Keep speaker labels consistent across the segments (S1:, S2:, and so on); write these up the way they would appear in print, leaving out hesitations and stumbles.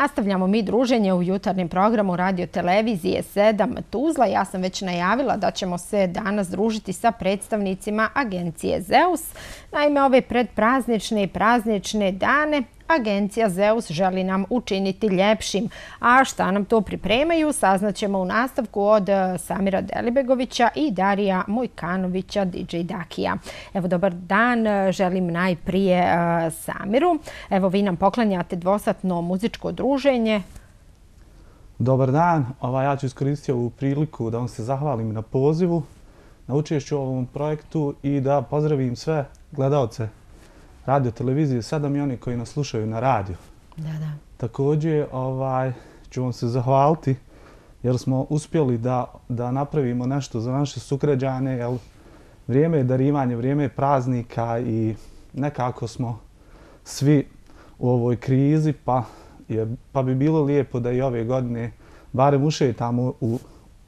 S1: Nastavljamo mi druženje u jutarnjem programu Radio Televizije 7 Tuzla. Ja sam već najavila da ćemo se danas družiti sa predstavnicima agencije Zeus. Naime, ove predpraznične i praznične dane agencija Zeus želi nam učiniti ljepšim. A šta nam to pripremaju, saznaćemo u nastavku od Samira Delibegovića i Darija Mojkanovića, DJ Dakija. Evo, dobar dan, želim najprije Samiru. Evo, vi nam poklanjate dvosatno muzičko druženje.
S2: Dobar dan, ja ću iskoristiti ovu priliku da vam se zahvalim na pozivu, na učešću u ovom projektu i da pozdravim sve gledaoce Radio Televizije 7 i oni koji nas slušaju na radiju. Također ću vam se zahvaliti jer smo uspjeli da napravimo nešto za naše sugrađane, jer vrijeme je darivanje, vrijeme je praznika i nekako smo svi u ovoj krizi, pa bi bilo lijepo da i ove godine barem ušetamo u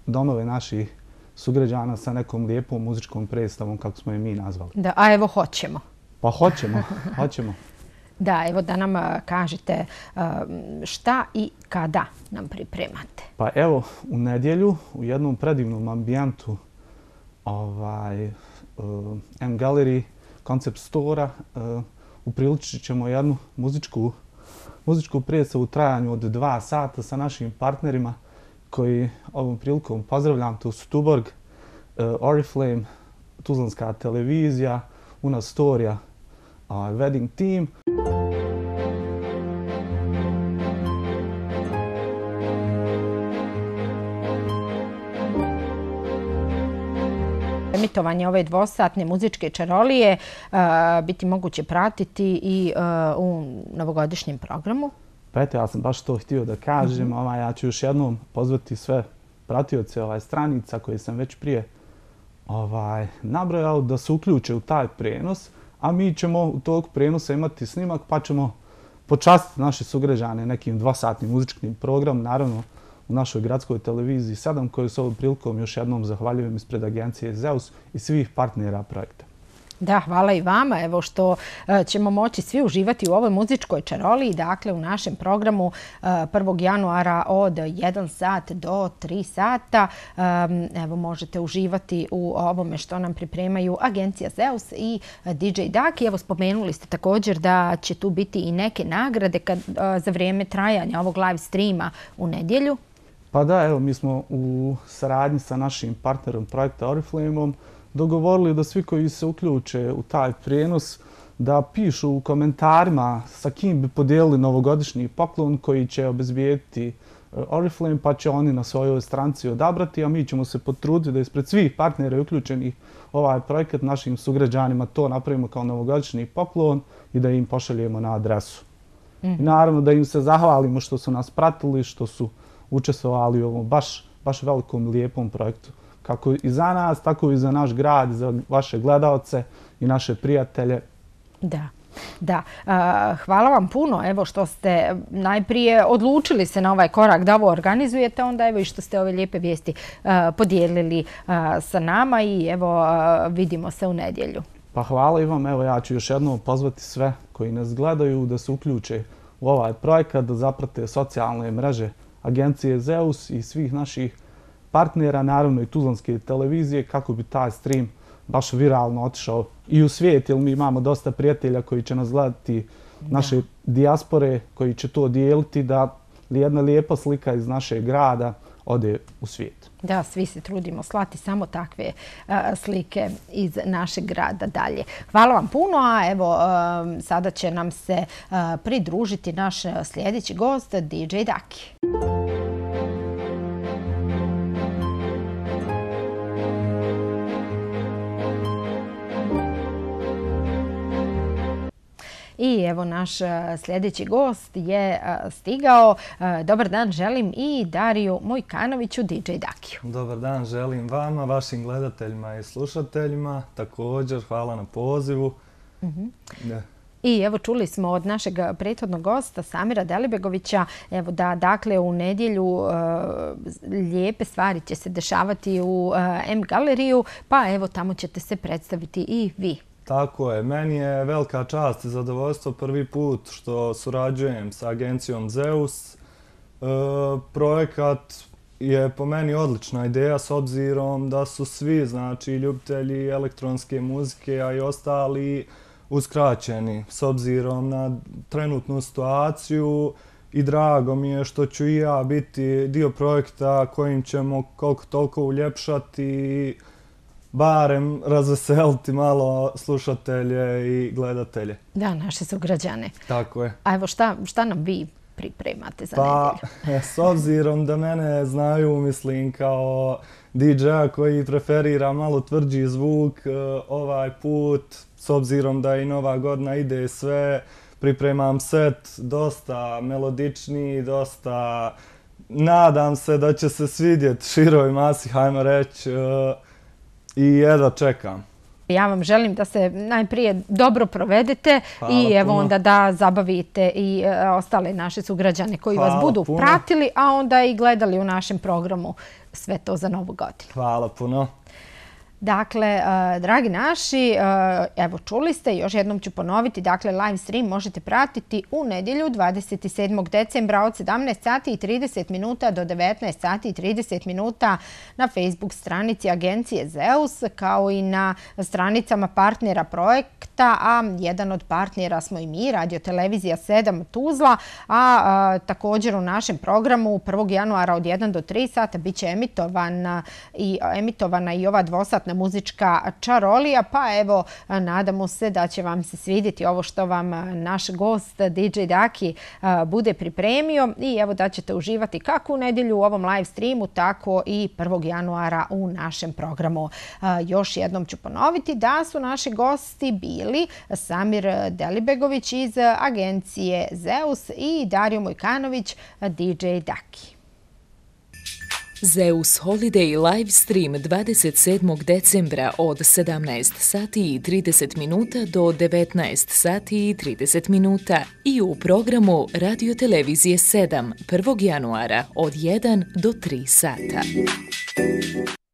S2: domove naših sugrađana sa nekom lijepom muzičkom predstavom, kako smo je mi nazvali.
S1: Da, a evo hoćemo.
S2: Pa hoćemo.
S1: Da, evo da nam kažete šta i kada nam pripremate.
S2: Pa evo, u nedjelju u jednom predivnom ambijentu M-Gallery Concept Store-a upriličit ćemo jednu muzičku predstavu u trajanju od 2 sata sa našim partnerima koji ovom prilikom pozdravljam. To su Tuborg, Oriflame, Tuzlanska televizija, Una Storija, Wedding Team.
S1: Emitovanje ove dvosatne muzičke čarolije biti moguće pratiti i u novogodišnjem programu.
S2: Pa eto, ja sam baš to htio da kažem. Ja ću još jednom pozvati sve pratioce stranica koje sam već prije nabrojao da se uključe u taj prenos, a mi ćemo u tog prenosa imati snimak pa ćemo počastiti naše sugrađane nekim dvosatnim muzičkim programom, naravno u našoj gradskoj televiziji 7, koju s ovom prilikom još jednom zahvaljujem ispred agencije Zeus i svih partnera projekta.
S1: Da, hvala i vama, evo što ćemo moći svi uživati u ovoj muzičkoj čaroliji, dakle u našem programu 1. januara od 1 sat do 3 sata. Evo možete uživati u ovome što nam pripremaju agencija Zeus i DJ Daki. Evo spomenuli ste također da će tu biti i neke nagrade za vrijeme trajanja ovog live streama u nedjelju.
S2: Pa da, evo mi smo u saradnji sa našim partnerom projekta Oriflameom dogovorili da svi koji se uključe u taj prijenos da pišu u komentarima sa kim bi podijelili novogodišnji poklon koji će obezbijediti Oriflame, pa će oni na svojoj stranci odabrati, a mi ćemo se potruditi da ispred svih partnera uključenih ovaj projekat našim sugrađanima to napravimo kao novogodišnji poklon i da im pošaljemo na adresu. I naravno da im se zahvalimo što su nas pratili, što su učestvovali u ovom baš velikom lijepom projektu. Kako i za nas, tako i za naš grad, za vaše gledaoce i naše prijatelje.
S1: Da. Hvala vam puno evo što ste najprije odlučili se na ovaj korak da ovo organizujete, onda evo i što ste ove lijepe vijesti podijelili sa nama i evo vidimo se u nedjelju.
S2: Pa hvala i vam, evo ja ću još jednom pozvati sve koji nas gledaju da se uključe u ovaj projekat, da zaprate socijalne mreže agencije Zeus i svih naših partnera, naravno i Tuzlanske televizije, kako bi taj stream baš viralno otišao i u svijet, jer mi imamo dosta prijatelja koji će nas gledati, naše dijaspore koji će to dijeliti, da jedna lijepa slika iz našeg grada ode u svijet.
S1: Da, svi se trudimo slati samo takve slike iz našeg grada dalje. Hvala vam puno, a evo sada će nam se pridružiti naš sljedeći gost, DJ Daki. I evo naš sljedeći gost je stigao. Dobar dan želim i Dariju Mojkanoviću, DJ Dakiju.
S3: Dobar dan želim vama, vašim gledateljima i slušateljima. Također hvala na pozivu.
S1: I evo čuli smo od našeg prethodnog gosta Samira Delibegovića evo da dakle u nedjelju lijepe stvari će se dešavati u M-Galeriju, pa evo tamo ćete se predstaviti i vi.
S3: Tako je, meni je velika čast i zadovoljstvo prvi put što surađujem sa agencijom Zeus Projekat je po meni odlična ideja s obzirom da su svi, znači, ljubitelji elektronske muzike, a i ostali uskraćeni s obzirom na trenutnu situaciju i drago mi je što ću i ja biti dio projekta kojim ćemo koliko toliko uljepšati, barem razveseliti malo slušatelje i gledatelje.
S1: Da, naše sugrađane.
S3: Tako je.
S1: A evo šta nam vi pripremate za nedjelju?
S3: S obzirom da mene znaju, mislim, kao DJ-a koji preferira malo tvrđi zvuk, ovaj put, s obzirom da i Nova godina ide sve, pripremam set dosta melodičniji, dosta... Nadam se da će se svidjeti široj masi, hajmo reći, i jedva čekam.
S1: Ja vam želim da se najprije dobro provedete i evo onda da zabavite i ostale naše sugrađane koji vas budu pratili, a onda i gledali u našem programu sve to za Novu godinu.
S3: Hvala puno.
S1: Dakle, dragi naši, evo čuli ste, još jednom ću ponoviti, dakle live stream možete pratiti u nedjelju 27. decembra od 17 sati i 30 minuta do 19 sati i 30 minuta na Facebook stranici agencije Zeus, kao i na stranicama partnera projekta, a jedan od partnera smo i mi, Radio Televizija 7 Tuzla, a također u našem programu 1. januara od 1 do 3 sata bit će emitovana i ova dvosatna muzička čarolija, pa evo nadamo se da će vam se svidjeti ovo što vam naš gost DJ Daki bude pripremio i evo da ćete uživati kako u nedjelju u ovom live streamu, tako i 1. januara u našem programu. Još jednom ću ponoviti da su naši gosti bili Samir Delibegović iz agencije Zeus i Dario Mojkanović, DJ Daki.
S4: Zeus Holiday live stream 27. decembra od 17 sati i 30 minuta do 19 sati i 30 minuta i u programu Radio Televizije 7 1. januara od 1 do 3 sata.